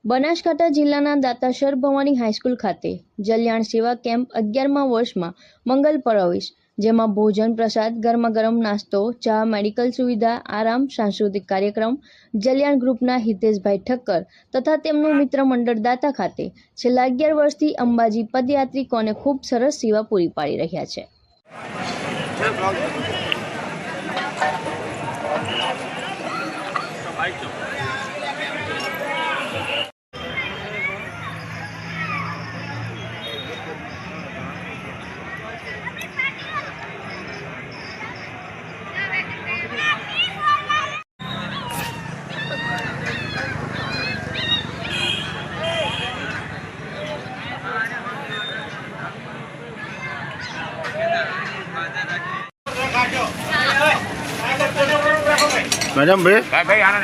બનાસકાંઠા જિલ્લાના દાતાસર ભવાની હાઈસ્કૂલ ખાતે જલ્યાણ સેવા કેમ્પ 11મા વર્ષમાં મંગલ પ્રવેશ, જેમાં ભોજન પ્રસાદ, ગરમા ગરમ નાસ્તો, ચા, મેડિકલ સુવિધા, આરામ, સાંસ્કૃતિક કાર્યક્રમ જલ્યાણ ગ્રુપના હિતેશભાઈ ઠક્કર તથા તેમનું મિત્ર મંડળ દાતા ખાતે છેલ્લા 11 વર્ષથી અંબાજી પદયાત્રિકોને ખૂબ સરસ સેવા પૂરી પાડી રહ્યા છે। मैडम भाई भाई आना